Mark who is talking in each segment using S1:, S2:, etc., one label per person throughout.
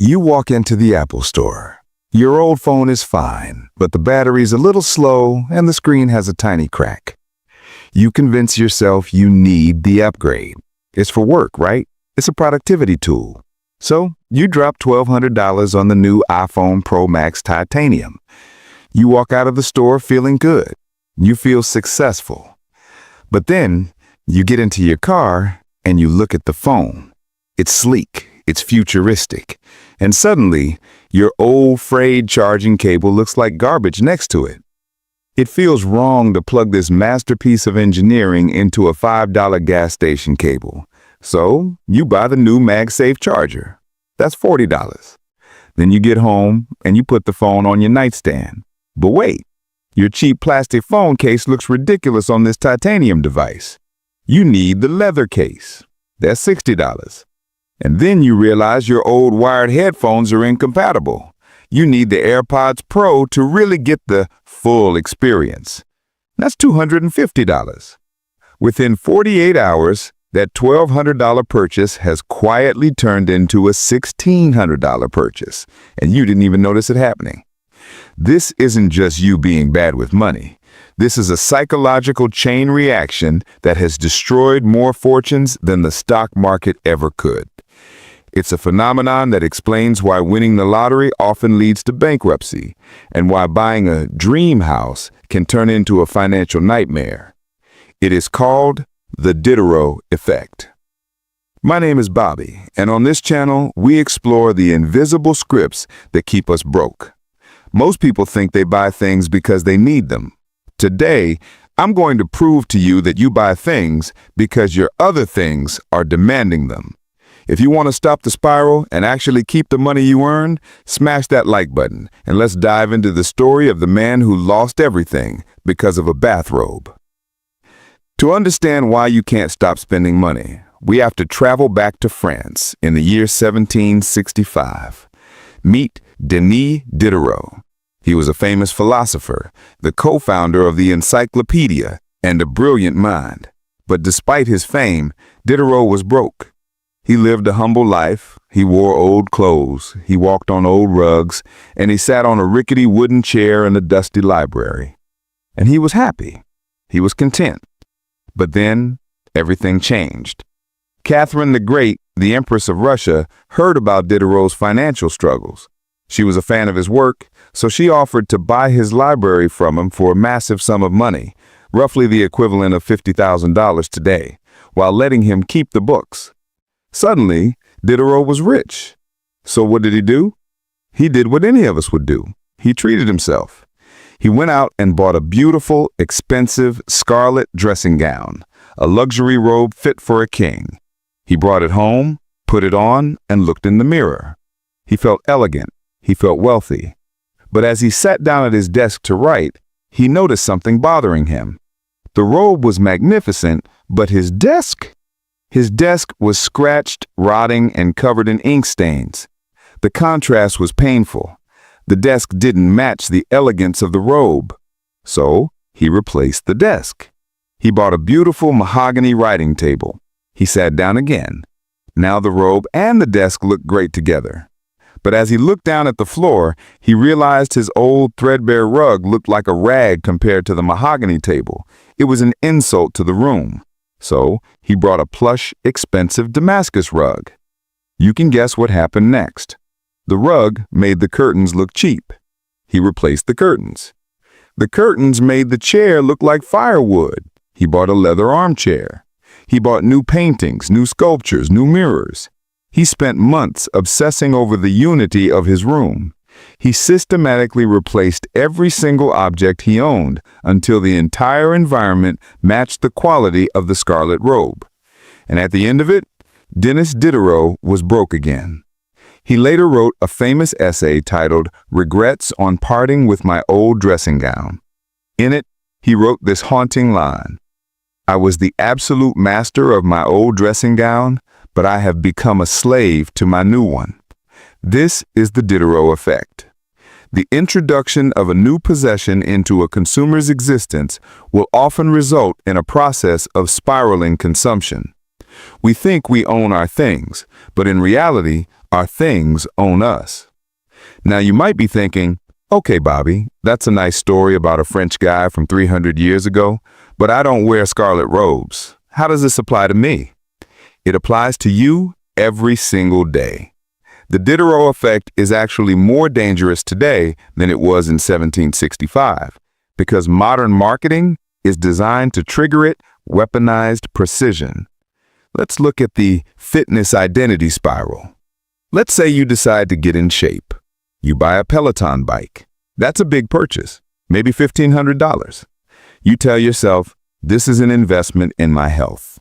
S1: You walk into the Apple store. Your old phone is fine, but the battery's a little slow and the screen has a tiny crack. You convince yourself you need the upgrade. It's for work, right? It's a productivity tool. So you drop $1,200 on the new iPhone Pro Max Titanium. You walk out of the store feeling good. You feel successful. But then you get into your car and you look at the phone. It's sleek, it's futuristic, and suddenly your old frayed charging cable looks like garbage next to it. It feels wrong to plug this masterpiece of engineering into a $5 gas station cable. So you buy the new MagSafe charger. That's $40. Then you get home and you put the phone on your nightstand. But wait, your cheap plastic phone case looks ridiculous on this titanium device. You need the leather case. That's $60. And then you realize your old wired headphones are incompatible. You need the AirPods Pro to really get the full experience. That's $250. Within 48 hours, that $1,200 purchase has quietly turned into a $1,600 purchase, and you didn't even notice it happening. This isn't just you being bad with money. This is a psychological chain reaction that has destroyed more fortunes than the stock market ever could. It's a phenomenon that explains why winning the lottery often leads to bankruptcy and why buying a dream house can turn into a financial nightmare. It is called the derail effect. My name is Bobby, and on this channel, we explore the invisible scripts that keep us broke. Most people think they buy things because they need them. Today, I'm going to prove to you that you buy things because your other things are demanding them. If you want to stop the spiral and actually keep the money you earned, smash that like button and let's dive into the story of the man who lost everything because of a bathrobe. To understand why you can't stop spending money, we have to travel back to France in the year 1765. Meet Denis Diderot. He was a famous philosopher, the co-founder of the encyclopedia, and a brilliant mind. But despite his fame, Diderot was broke. He lived a humble life, he wore old clothes, he walked on old rugs, and he sat on a rickety wooden chair in a dusty library. And he was happy. He was content. But then, everything changed. Catherine the Great, the Empress of Russia, heard about Diderot's financial struggles. She was a fan of his work, so she offered to buy his library from him for a massive sum of money, roughly the equivalent of $50,000 today, while letting him keep the books. Suddenly, Diderot was rich. So what did he do? He did what any of us would do. He treated himself. He went out and bought a beautiful, expensive scarlet dressing gown, a luxury robe fit for a king. He brought it home, put it on, and looked in the mirror. He felt elegant. He felt wealthy. But as he sat down at his desk to write, he noticed something bothering him. The robe was magnificent, but his desk? His desk was scratched, rotting, and covered in ink stains. The contrast was painful. The desk didn't match the elegance of the robe. So he replaced the desk. He bought a beautiful mahogany writing table. He sat down again. Now the robe and the desk looked great together. But as he looked down at the floor, he realized his old threadbare rug looked like a rag compared to the mahogany table. It was an insult to the room. So he brought a plush, expensive Damascus rug. You can guess what happened next. The rug made the curtains look cheap. He replaced the curtains. The curtains made the chair look like firewood. He bought a leather armchair. He bought new paintings, new sculptures, new mirrors. He spent months obsessing over the unity of his room. He systematically replaced every single object he owned until the entire environment matched the quality of the scarlet robe. And at the end of it, Denis Diderot was broke again. He later wrote a famous essay titled "Regrets on Parting with My Old Dressing Gown." In it, he wrote this haunting line: "I was the absolute master of my old dressing gown, but I have become a slave to my new one." This is the Diderot effect. The introduction of a new possession into a consumer's existence will often result in a process of spiraling consumption. We think we own our things, but in reality, Our things own us. Now you might be thinking, okay, Bobby, that's a nice story about a French guy from 300 years ago, but I don't wear scarlet robes. How does this apply to me? It applies to you every single day. The derail effect is actually more dangerous today than it was in 1765 because modern marketing is designed to trigger it, weaponized precision. Let's look at the fitness identity spiral. Let's say you decide to get in shape. You buy a Peloton bike. That's a big purchase, maybe $1,500. You tell yourself, this is an investment in my health.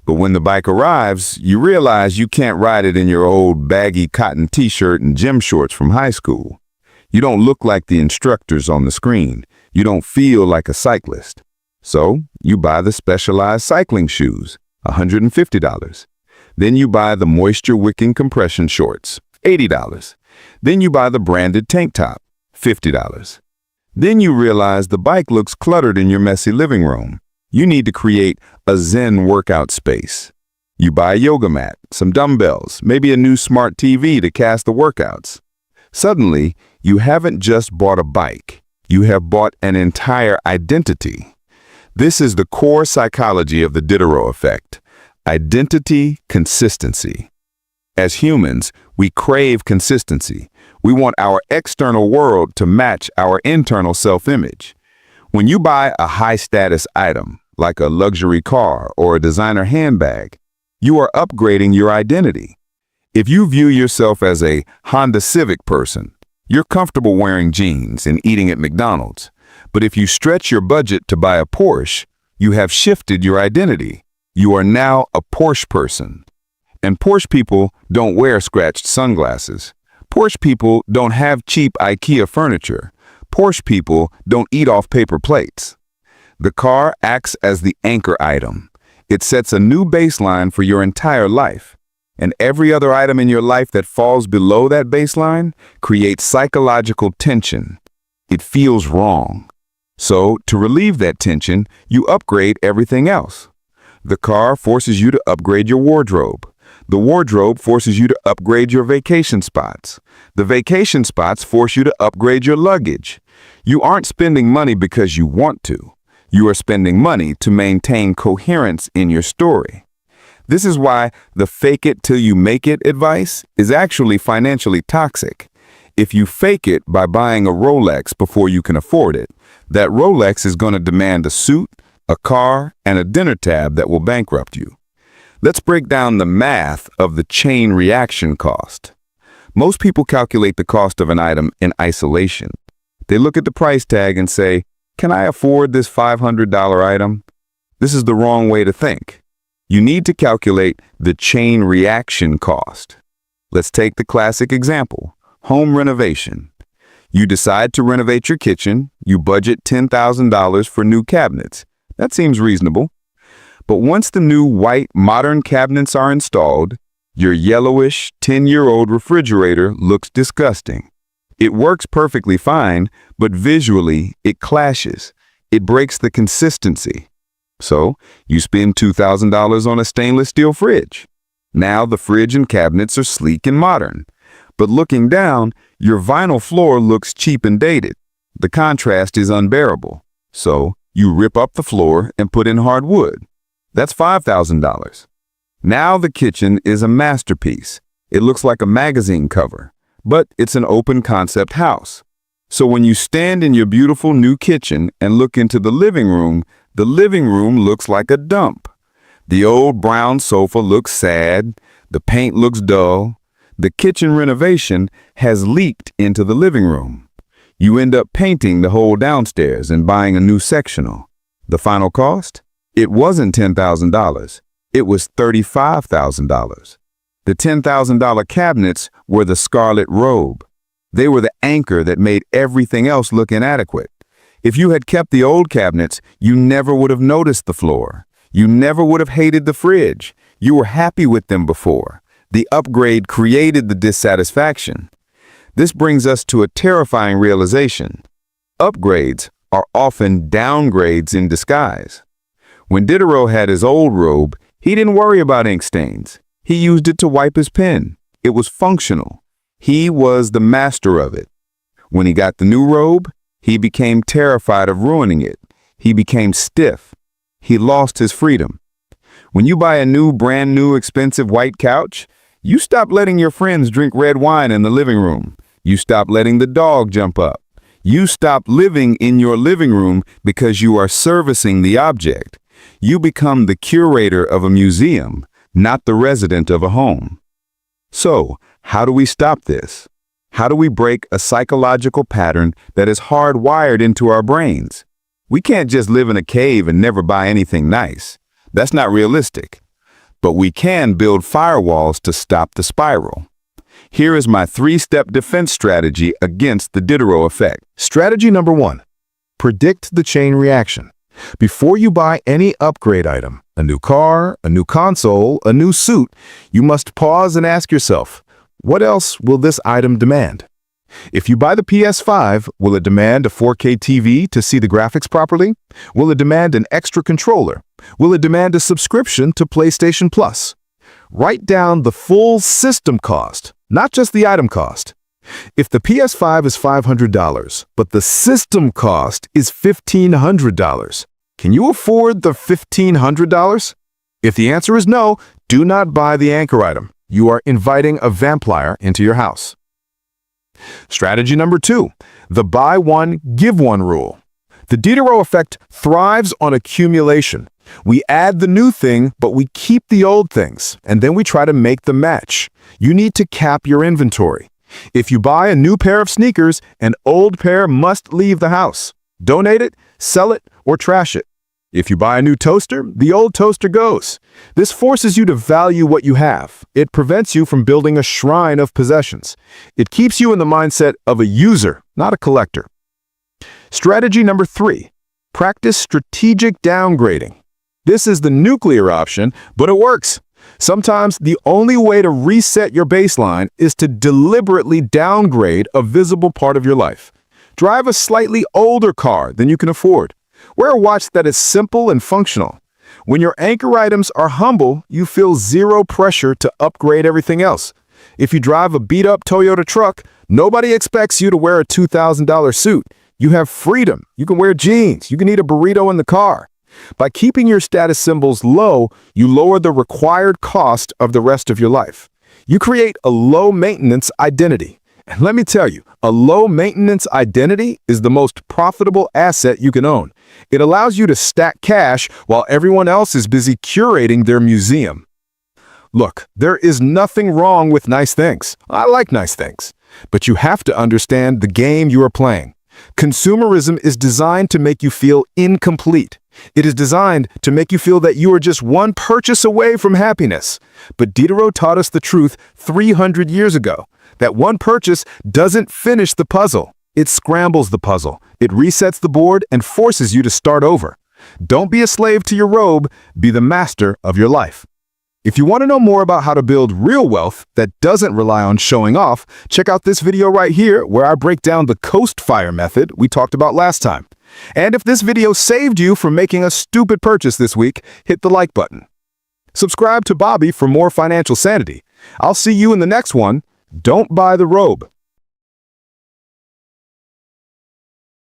S1: But when the bike arrives, you realize you can't ride it in your old baggy cotton t-shirt and gym shorts from high school. You don't look like the instructors on the screen. You don't feel like a cyclist. So you buy the specialized cycling shoes, $150. Then you buy the moisture-wicking compression shorts, $80. Then you buy the branded tank top, $50. Then you realize the bike looks cluttered in your messy living room. You need to create a Zen workout space. You buy a yoga mat, some dumbbells, maybe a new smart TV to cast the workouts. Suddenly, you haven't just bought a bike. You have bought an entire identity. This is the core psychology of the derail effect. Identity consistency. As humans, we crave consistency. We want our external world to match our internal self-image. When you buy a high-status item, like a luxury car or a designer handbag, you are upgrading your identity. If you view yourself as a Honda Civic person, you're comfortable wearing jeans and eating at McDonald's. But if you stretch your budget to buy a Porsche, you have shifted your identity. You are now a Porsche person. And Porsche people don't wear scratched sunglasses. Porsche people don't have cheap IKEA furniture. Porsche people don't eat off paper plates. The car acts as the anchor item. It sets a new baseline for your entire life. And every other item in your life that falls below that baseline creates psychological tension. It feels wrong. So, to relieve that tension, you upgrade everything else. The car forces you to upgrade your wardrobe. The wardrobe forces you to upgrade your vacation spots. The vacation spots force you to upgrade your luggage. You aren't spending money because you want to. You are spending money to maintain coherence in your story. This is why the fake it till you make it advice is actually financially toxic. If you fake it by buying a Rolex before you can afford it, that Rolex is going to demand a suit, a car, and a dinner tab that will bankrupt you. Let's break down the math of the chain reaction cost. Most people calculate the cost of an item in isolation. They look at the price tag and say, can I afford this $500 item? This is the wrong way to think. You need to calculate the chain reaction cost. Let's take the classic example, home renovation. You decide to renovate your kitchen. You budget $10,000 for new cabinets. That seems reasonable. But once the new white modern cabinets are installed, your yellowish 10-year-old refrigerator looks disgusting. It works perfectly fine, but visually it clashes. It breaks the consistency. So you spend $2,000 on a stainless steel fridge. Now the fridge and cabinets are sleek and modern. But looking down, your vinyl floor looks cheap and dated. The contrast is unbearable. So you rip up the floor and put in hardwood. That's $5,000. Now the kitchen is a masterpiece. It looks like a magazine cover, but it's an open concept house. So when you stand in your beautiful new kitchen and look into the living room looks like a dump. The old brown sofa looks sad. The paint looks dull. The kitchen renovation has leaked into the living room. You end up painting the whole downstairs and buying a new sectional. The final cost? It wasn't $10,000. It was $35,000. The $10,000 cabinets were the scarlet robe. They were the anchor that made everything else look inadequate. If you had kept the old cabinets, you never would have noticed the floor. You never would have hated the fridge. You were happy with them before. The upgrade created the dissatisfaction. This brings us to a terrifying realization. Upgrades are often downgrades in disguise. When Diderot had his old robe, he didn't worry about ink stains. He used it to wipe his pen. It was functional. He was the master of it. When he got the new robe, he became terrified of ruining it. He became stiff. He lost his freedom. When you buy a brand new expensive white couch, you stop letting your friends drink red wine in the living room. You stop letting the dog jump up. You stop living in your living room because you are servicing the object. You become the curator of a museum, not the resident of a home. So, how do we stop this? How do we break a psychological pattern that is hardwired into our brains? We can't just live in a cave and never buy anything nice. That's not realistic. But we can build firewalls to stop the spiral. Here is my 3-step defense strategy against the Diderot effect.
S2: Strategy number 1. Predict the chain reaction. Before you buy any upgrade item, a new car, a new console, a new suit, you must pause and ask yourself, what else will this item demand? If you buy the PS5, will it demand a 4K TV to see the graphics properly? Will it demand an extra controller? Will it demand a subscription to PlayStation Plus? Write down the full system cost, not just the item cost. If the PS5 is $500, but the system cost is $1,500, can you afford the $1,500? If the answer is no, do not buy the anchor item. You are inviting a vampire into your house. Strategy number 2, the buy one, give one rule. The Diderot effect thrives on accumulation. We add the new thing, but we keep the old things, and then we try to make them match. You need to cap your inventory. If you buy a new pair of sneakers, an old pair must leave the house. Donate it, sell it, or trash it. If you buy a new toaster, the old toaster goes. This forces you to value what you have. It prevents you from building a shrine of possessions. It keeps you in the mindset of a user, not a collector. Strategy number 3, practice strategic downgrading. This is the nuclear option, but it works. Sometimes the only way to reset your baseline is to deliberately downgrade a visible part of your life. Drive a slightly older car than you can afford. Wear a watch that is simple and functional. When your anchor items are humble, you feel zero pressure to upgrade everything else. If you drive a beat-up Toyota truck, nobody expects you to wear a $2,000 suit. You have freedom. You can wear jeans. You can eat a burrito in the car. By keeping your status symbols low, you lower the required cost of the rest of your life. You create a low-maintenance identity. And let me tell you, a low-maintenance identity is the most profitable asset you can own. It allows you to stack cash while everyone else is busy curating their museum. Look, there is nothing wrong with nice things. I like nice things. But you have to understand the game you are playing. Consumerism is designed to make you feel incomplete. It is designed to make you feel that you are just one purchase away from happiness. But Diderot taught us the truth 300 years ago, that one purchase doesn't finish the puzzle. It scrambles the puzzle. It resets the board and forces you to start over. Don't be a slave to your robe, be the master of your life. If you want to know more about how to build real wealth that doesn't rely on showing off, check out this video right here where I break down the coast fire method we talked about last time. And if this video saved you from making a stupid purchase this week, hit the like button. Subscribe to Bobby for more financial sanity. I'll see you in the next one. Don't buy the robe.